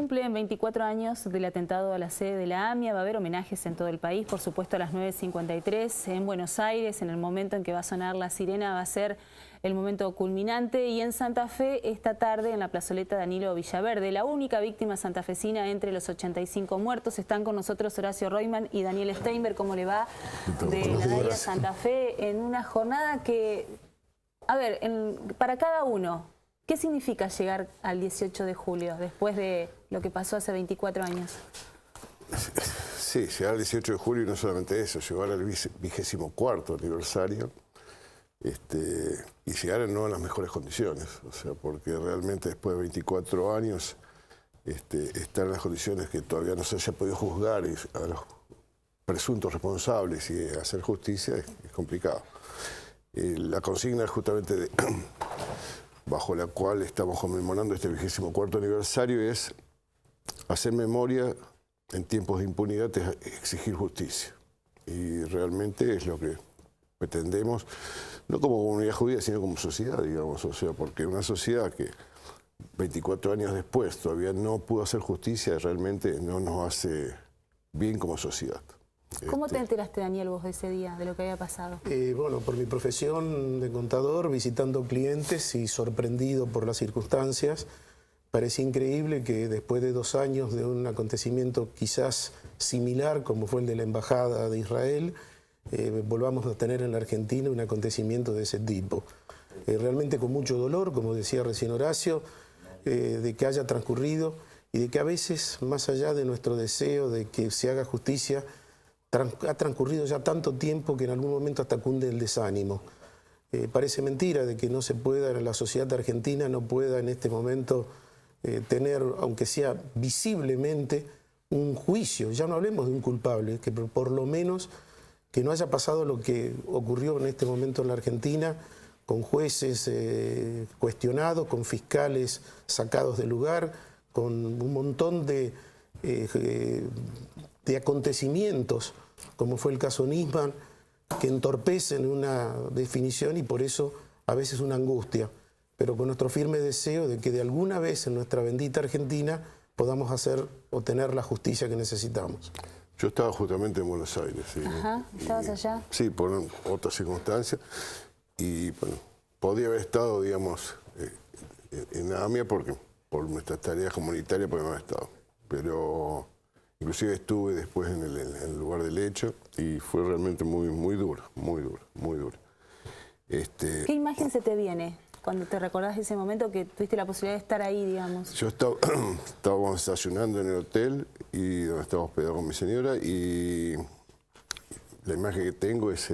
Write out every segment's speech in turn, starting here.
cumplen 24 años del atentado a la sede de la AMIA. Va a haber homenajes en todo el país, por supuesto a las 9:53 en Buenos Aires. En el momento en que va a sonar la sirena va a ser el momento culminante. Y en Santa Fe, esta tarde, en la plazoleta Danilo Villaverde, la única víctima santafesina entre los 85 muertos. Están con nosotros Horacio Reutemann y Daniel Steinberg. ¿Cómo le va? De la DAIA Santa Fe, en una jornada que, a ver, para cada uno, ¿qué significa llegar al 18 de julio, después de lo que pasó hace 24 años? Sí, llegar al 18 de julio y no solamente eso, llegar al 24º aniversario y llegar no en las mejores condiciones. O sea, porque realmente después de 24 años estar en las condiciones que todavía no se haya podido juzgar a los presuntos responsables y hacer justicia es complicado. La consigna es justamente bajo la cual estamos conmemorando este 24º aniversario, es hacer memoria en tiempos de impunidad, es exigir justicia. Y realmente es lo que pretendemos, no como comunidad judía, sino como sociedad, digamos. O sea, porque una sociedad que 24 años después todavía no pudo hacer justicia, realmente no nos hace bien como sociedad. ¿Cómo te enteraste, Daniel, vos de ese día, de lo que había pasado? Bueno, por mi profesión de contador, visitando clientes y sorprendido por las circunstancias, parecía increíble que después de 2 años de un acontecimiento quizás similar, como fue el de la Embajada de Israel, volvamos a tener en la Argentina un acontecimiento de ese tipo. Realmente con mucho dolor, como decía recién Horacio, de que haya transcurrido y de que a veces, más allá de nuestro deseo de que se haga justicia, ha transcurrido ya tanto tiempo que en algún momento hasta cunde el desánimo. Parece mentira de que no se pueda, la sociedad argentina no pueda en este momento tener, aunque sea visiblemente, un juicio. Ya no hablemos de un culpable, que por lo menos que no haya pasado lo que ocurrió en este momento en la Argentina, con jueces cuestionados, con fiscales sacados del lugar, con un montón de acontecimientos, como fue el caso Nisman, que entorpecen una definición y por eso a veces una angustia, pero con nuestro firme deseo de que de alguna vez en nuestra bendita Argentina podamos hacer o tener la justicia que necesitamos. Yo estaba justamente en Buenos Aires. ¿Sí? Ajá, ¿estabas allá? Sí, por otras circunstancias. Y bueno, podía haber estado, digamos, en la AMIA por nuestras tareas comunitarias, porque no he estado. Pero inclusive estuve después en el lugar del hecho y fue realmente muy duro, muy duro, muy duro. ¿Qué imagen se te viene cuando te recordás de ese momento que tuviste la posibilidad de estar ahí, digamos? Yo estábamos desayunando en el hotel y donde estaba hospedado con mi señora, y la imagen que tengo es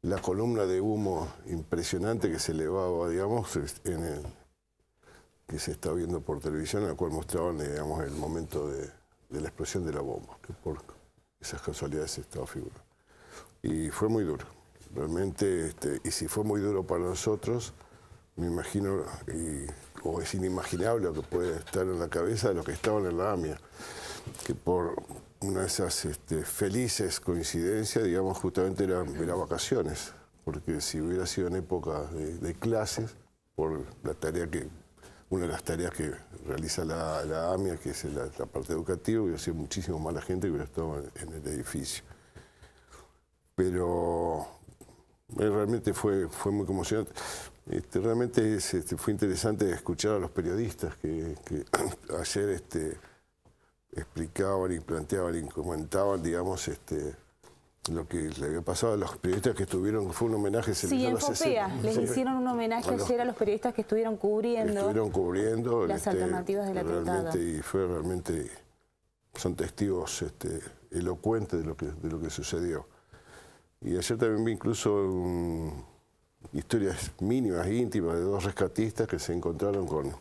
la columna de humo impresionante que se elevaba, digamos, que se está viendo por televisión, en la cual mostraban, digamos, el momento de la explosión de la bomba, que por esas casualidades se estaba figurando. Y fue muy duro, realmente, y si fue muy duro para nosotros, me imagino, o es inimaginable lo que puede estar en la cabeza de los que estaban en la AMIA, que por una de esas felices coincidencias, digamos, justamente eran vacaciones, porque si hubiera sido en época de clases, por la tarea una de las tareas que realiza la AMIA, que es la parte educativa, hubiera sido muchísimo más la gente que hubiera estado en el edificio. Pero realmente fue muy conmocionante. Realmente fue interesante escuchar a los periodistas que ayer explicaban y planteaban y comentaban, digamos, lo que le había pasado a los periodistas que estuvieron, fue un homenaje. Sí, en Fopea les hicieron un homenaje ayer a los periodistas que estuvieron cubriendo las alternativas del atentado. Y fue realmente, son testigos elocuentes de lo que sucedió. Y ayer también vi incluso historias mínimas, íntimas, de 2 rescatistas que se encontraron con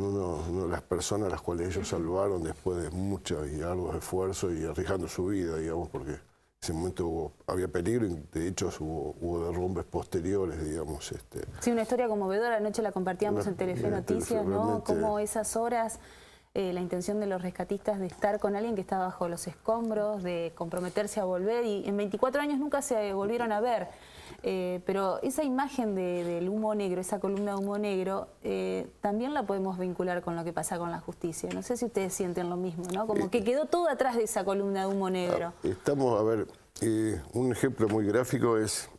una de las personas a las cuales ellos salvaron después de muchos y arduos esfuerzos y arriesgando su vida, digamos, porque en ese momento había peligro y de hecho hubo derrumbes posteriores, digamos. Sí, una historia conmovedora. Anoche la compartíamos en Telefe Noticias, ¿no? Cómo esas horas la intención de los rescatistas de estar con alguien que está bajo los escombros, de comprometerse a volver, y en 24 años nunca se volvieron a ver. Pero esa imagen del humo negro, esa columna de humo negro, también la podemos vincular con lo que pasa con la justicia. No sé si ustedes sienten lo mismo, ¿no? Como que quedó todo atrás de esa columna de humo negro. Estamos, a ver, un ejemplo muy gráfico es,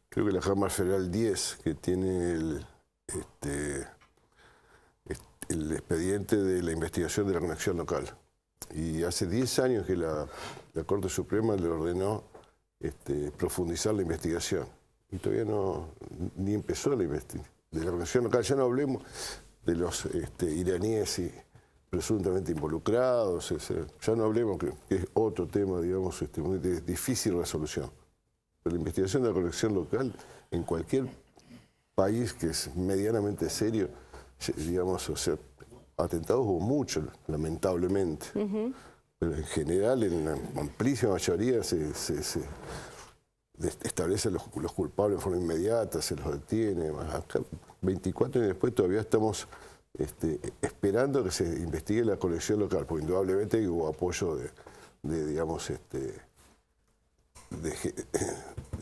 creo que la Cámara Federal 10, que tiene el expediente de la investigación de la conexión local. Y hace 10 años que la Corte Suprema le ordenó profundizar la investigación. Y todavía ni empezó la investigación de la conexión local. Ya no hablemos de los iraníes presuntamente involucrados. Ya no hablemos, que es otro tema, digamos, muy de difícil resolución. Pero la investigación de la conexión local en cualquier país que es medianamente serio, digamos, o sea, atentados hubo muchos, lamentablemente. Pero en general, en la amplísima mayoría, se establecen los culpables de forma inmediata, se los detiene. Acá, 24 años después, todavía estamos esperando que se investigue la conexión local, porque indudablemente hubo apoyo digamos, de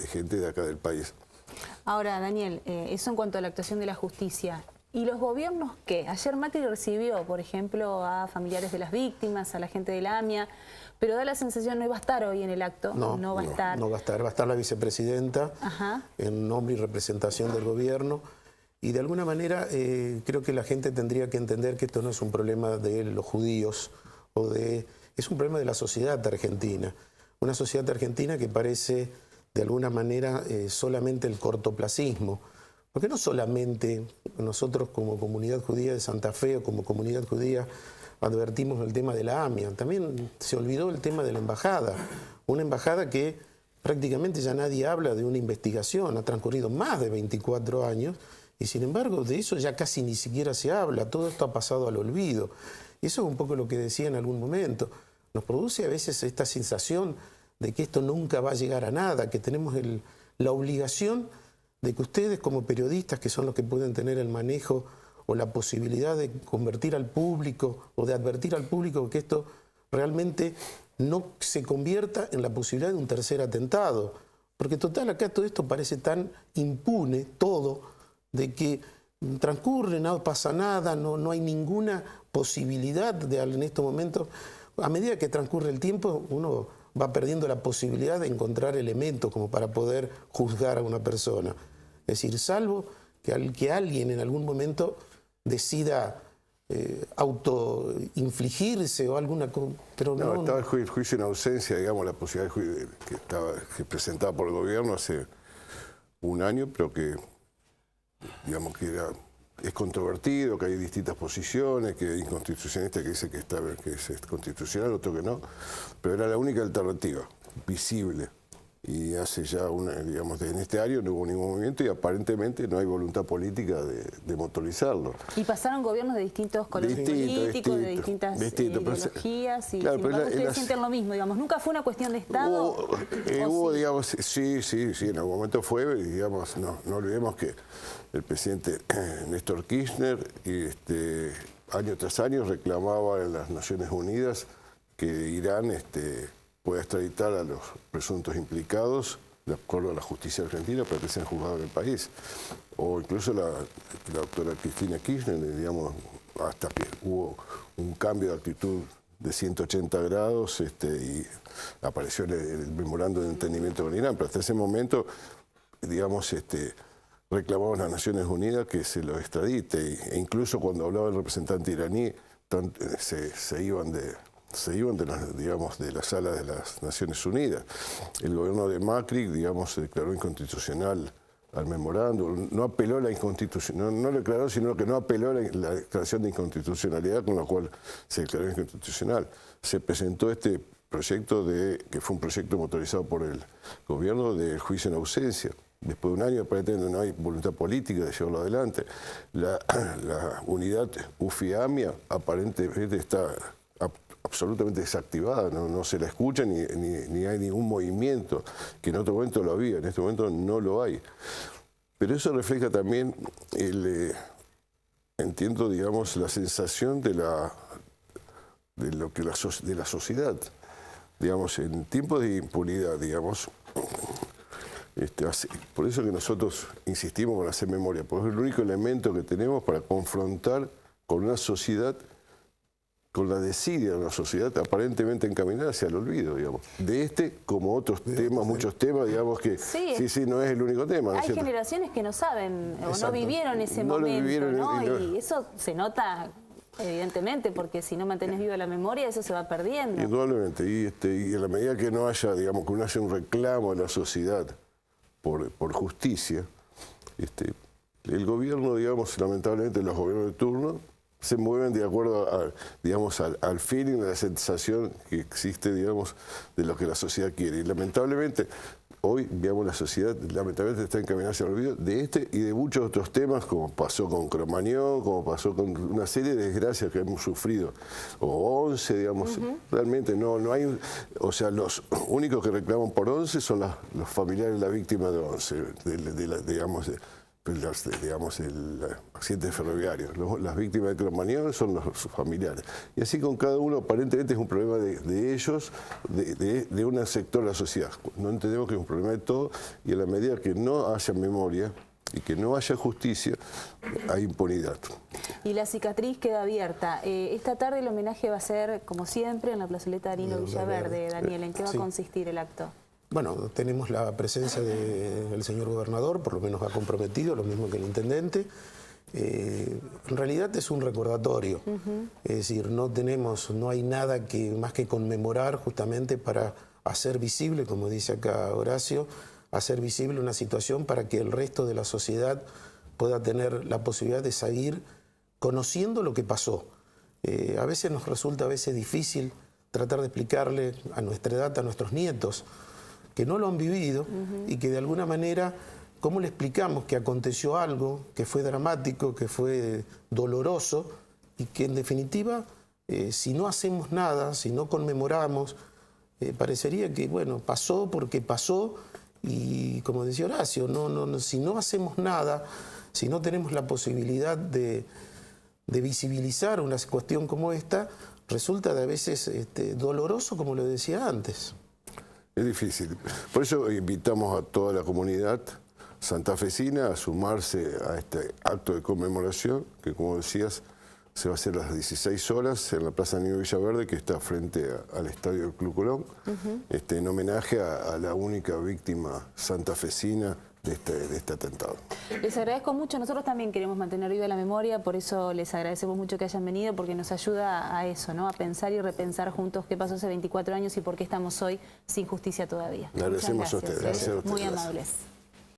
gente de acá del país. Ahora, Daniel, eso en cuanto a la actuación de la justicia. ¿Y los gobiernos qué? Ayer Macri recibió, por ejemplo, a familiares de las víctimas, a la gente de la AMIA, pero da la sensación, no iba a estar hoy en el acto, no va a estar. No va a estar, va a estar la vicepresidenta, en nombre y representación del gobierno. Y de alguna manera creo que la gente tendría que entender que esto no es un problema de los judíos, es un problema de la sociedad argentina. Una sociedad argentina que parece de alguna manera solamente el cortoplacismo. Porque no solamente nosotros como comunidad judía de Santa Fe o como comunidad judía advertimos el tema de la AMIA, también se olvidó el tema de la embajada. Una embajada que prácticamente ya nadie habla de una investigación, ha transcurrido más de 24 años y sin embargo de eso ya casi ni siquiera se habla, todo esto ha pasado al olvido. Y eso es un poco lo que decía en algún momento. Nos produce a veces esta sensación de que esto nunca va a llegar a nada, que tenemos la obligación de que ustedes como periodistas, que son los que pueden tener el manejo o la posibilidad de convertir al público o de advertir al público que esto realmente no se convierta en la posibilidad de un tercer atentado. Porque total, acá todo esto parece tan impune, todo, de que transcurre, no pasa nada, no hay ninguna posibilidad en estos momentos. A medida que transcurre el tiempo, uno va perdiendo la posibilidad de encontrar elementos como para poder juzgar a una persona. Es decir, salvo que alguien en algún momento decida autoinfligirse o alguna cosa. No, estaba el juicio en ausencia, digamos, la posibilidad que presentaba por el gobierno hace un año, pero que, digamos, es controvertido, que hay distintas posiciones, que hay inconstitucionalistas que dicen que es constitucional, otro que no, pero era la única alternativa visible. Y hace ya, digamos, en este año no hubo ningún movimiento y aparentemente no hay voluntad política de motorizarlo. Y pasaron gobiernos de distintos colores políticos, de distintas ideologías, y claro, sin embargo ustedes sienten lo mismo, digamos. ¿Nunca fue una cuestión de Estado? Hubo, digamos, sí, en algún momento fue, digamos, no olvidemos que el presidente Néstor Kirchner año tras año reclamaba en las Naciones Unidas que Irán pueda extraditar a los presuntos implicados de acuerdo a la justicia argentina para que sean juzgados en el país. O incluso la doctora Cristina Kirchner, digamos, hasta que hubo un cambio de actitud de 180 grados y apareció el memorando de entendimiento con Irán. Pero hasta ese momento, digamos, reclamaban a las Naciones Unidas que se lo extradite. E incluso cuando hablaba el representante iraní, se iban de la sala de las Naciones Unidas. El gobierno de Macri, digamos, se declaró inconstitucional al memorándum, no apeló a la inconstitucionalidad, no lo declaró, sino que no apeló a la declaración de inconstitucionalidad con la cual se declaró inconstitucional. Se presentó este proyecto que fue un proyecto motorizado por el gobierno de juicio en ausencia. Después de un año aparentemente no hay voluntad política de llevarlo adelante. La unidad UFI-AMIA aparentemente está absolutamente desactivada, no se la escucha ni hay ningún movimiento, que en otro momento lo había, en este momento no lo hay. Pero eso refleja también, entiendo, digamos, la sensación de de la sociedad. Digamos, en tiempos de impunidad, digamos, por eso que nosotros insistimos en hacer memoria, porque es el único elemento que tenemos para confrontar con una sociedad, con la desidia de una sociedad aparentemente encaminada hacia el olvido, digamos. De como otros temas, muchos temas, digamos que sí, no es el único tema. ¿no? Hay generaciones que no saben o no vivieron ese momento, ¿no? Y eso se nota evidentemente, porque si no mantienes viva la memoria, eso se va perdiendo. Indudablemente, y en la medida que no haya, digamos, que uno haya un reclamo en la sociedad por justicia, el gobierno, digamos, lamentablemente los gobiernos de turno, se mueven de acuerdo digamos, al feeling, a la sensación que existe, digamos, de lo que la sociedad quiere. Y lamentablemente, hoy, digamos, la sociedad lamentablemente está encaminada hacia el olvido de y de muchos otros temas, como pasó con Cromañón, como pasó con una serie de desgracias que hemos sufrido, o 11, digamos, realmente no hay, o sea, los únicos que reclaman por 11 son los familiares de la víctima de 11, digamos, el accidente ferroviario. Las víctimas de Cromañón son sus familiares. Y así con cada uno, aparentemente es un problema de ellos, de un sector de la sociedad. No entendemos que es un problema de todo, y a la medida que no haya memoria y que no haya justicia, hay impunidad. Y la cicatriz queda abierta. Esta tarde el homenaje va a ser, como siempre, en la plazoleta Danilo Villaverde. Daniel, ¿en qué va a consistir el acto? Bueno, tenemos la presencia del señor gobernador, por lo menos ha comprometido, lo mismo que el intendente. En realidad es un recordatorio, es decir, no hay nada más que conmemorar justamente para hacer visible, como dice acá Horacio, hacer visible una situación para que el resto de la sociedad pueda tener la posibilidad de seguir conociendo lo que pasó. A veces nos resulta difícil tratar de explicarle a nuestra edad, a nuestros nietos, que no lo han vivido y que de alguna manera, ¿cómo le explicamos que aconteció algo que fue dramático, que fue doloroso y que en definitiva, si no hacemos nada, si no conmemoramos, parecería que, bueno, pasó porque pasó y, como decía Horacio, si no hacemos nada, si no tenemos la posibilidad de visibilizar una cuestión como esta, resulta de a veces doloroso, como lo decía antes. Es difícil. Por eso invitamos a toda la comunidad santafesina a sumarse a este acto de conmemoración, que como decías, se va a hacer a las 16 horas en la Plaza Danilo Villaverde, que está frente al Estadio del Club Colón, en homenaje a la única víctima santafesina de este atentado. Les agradezco mucho. Nosotros también queremos mantener viva la memoria, por eso les agradecemos mucho que hayan venido, porque nos ayuda a eso, ¿no? A pensar y repensar juntos qué pasó hace 24 años y por qué estamos hoy sin justicia todavía. Le agradecemos a ustedes. Muy amables.